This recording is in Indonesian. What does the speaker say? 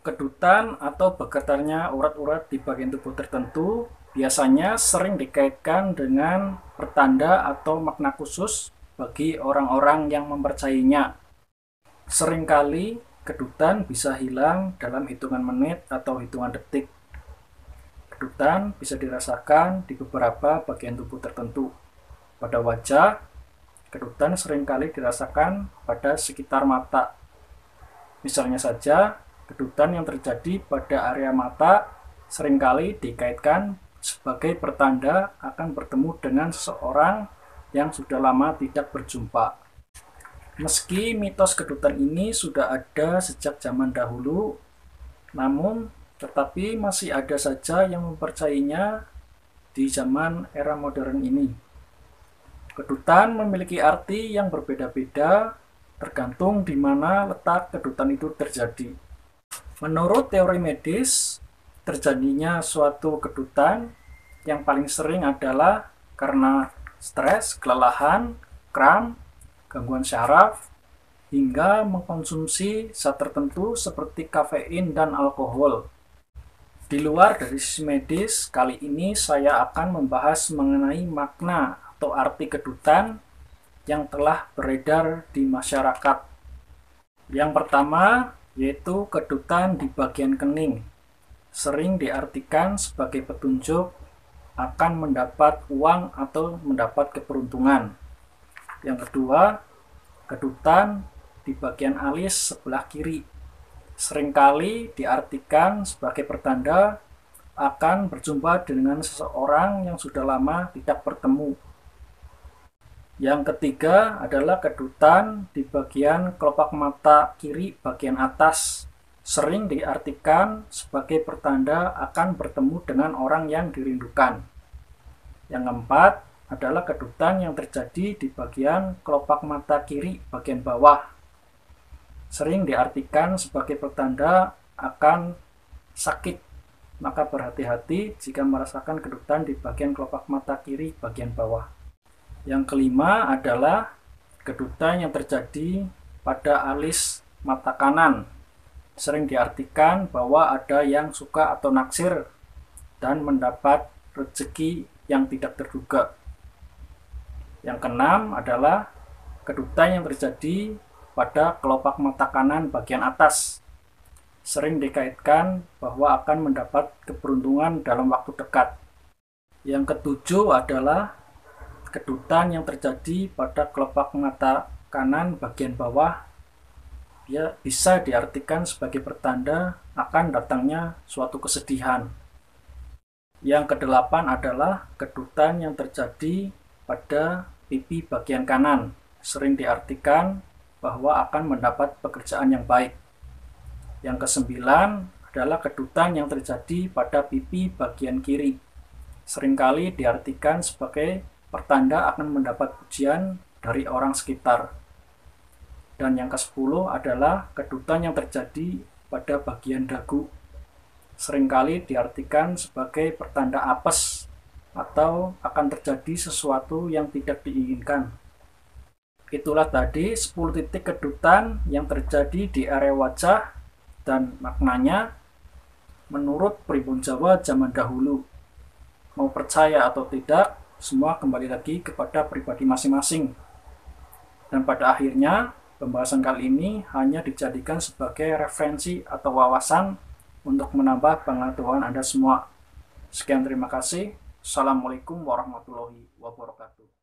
Kedutan atau bergetarnya urat-urat di bagian tubuh tertentu biasanya sering dikaitkan dengan pertanda atau makna khusus bagi orang-orang yang mempercayainya. Seringkali kedutan bisa hilang dalam hitungan menit atau hitungan detik. Kedutan bisa dirasakan di beberapa bagian tubuh tertentu. Pada wajah, kedutan seringkali dirasakan pada sekitar mata. Misalnya saja, kedutan yang terjadi pada area mata seringkali dikaitkan sebagai pertanda akan bertemu dengan seseorang yang sudah lama tidak berjumpa. Meski mitos kedutan ini sudah ada sejak zaman dahulu, namun tetapi masih ada saja yang mempercayainya di zaman era modern ini. Kedutan memiliki arti yang berbeda-beda tergantung di mana letak kedutan itu terjadi. Menurut teori medis, terjadinya suatu kedutan yang paling sering adalah karena stres, kelelahan, kram, gangguan syaraf, hingga mengkonsumsi zat tertentu seperti kafein dan alkohol. Di luar dari sisi medis, kali ini saya akan membahas mengenai makna atau arti kedutan yang telah beredar di masyarakat. Yang pertama, yaitu kedutan di bagian kening, sering diartikan sebagai petunjuk akan mendapat uang atau mendapat keberuntungan. Yang kedua, kedutan di bagian alis sebelah kiri, seringkali diartikan sebagai pertanda akan berjumpa dengan seseorang yang sudah lama tidak bertemu. Yang ketiga adalah kedutan di bagian kelopak mata kiri bagian atas, sering diartikan sebagai pertanda akan bertemu dengan orang yang dirindukan. Yang keempat adalah kedutan yang terjadi di bagian kelopak mata kiri bagian bawah, sering diartikan sebagai pertanda akan sakit. Maka berhati-hati jika merasakan kedutan di bagian kelopak mata kiri bagian bawah. Yang kelima adalah kedutan yang terjadi pada alis mata kanan, sering diartikan bahwa ada yang suka atau naksir dan mendapat rezeki yang tidak terduga. Yang keenam adalah kedutan yang terjadi pada kelopak mata kanan bagian atas, sering dikaitkan bahwa akan mendapat keberuntungan dalam waktu dekat. Yang ketujuh adalah kedutan yang terjadi pada kelopak mata kanan bagian bawah, ya, bisa diartikan sebagai pertanda akan datangnya suatu kesedihan. Yang kedelapan adalah kedutan yang terjadi pada pipi bagian kanan, sering diartikan bahwa akan mendapat pekerjaan yang baik. Yang kesembilan adalah kedutan yang terjadi pada pipi bagian kiri, seringkali diartikan sebagai pertanda akan mendapat pujian dari orang sekitar. Dan yang ke-10 adalah kedutan yang terjadi pada bagian dagu, seringkali diartikan sebagai pertanda apes atau akan terjadi sesuatu yang tidak diinginkan. Itulah tadi 10 titik kedutan yang terjadi di area wajah dan maknanya menurut pribun Jawa zaman dahulu. Mau percaya atau tidak, semua kembali lagi kepada pribadi masing-masing. Dan pada akhirnya, pembahasan kali ini hanya dijadikan sebagai referensi atau wawasan untuk menambah pengetahuan Anda semua. Sekian, terima kasih. Assalamualaikum warahmatullahi wabarakatuh.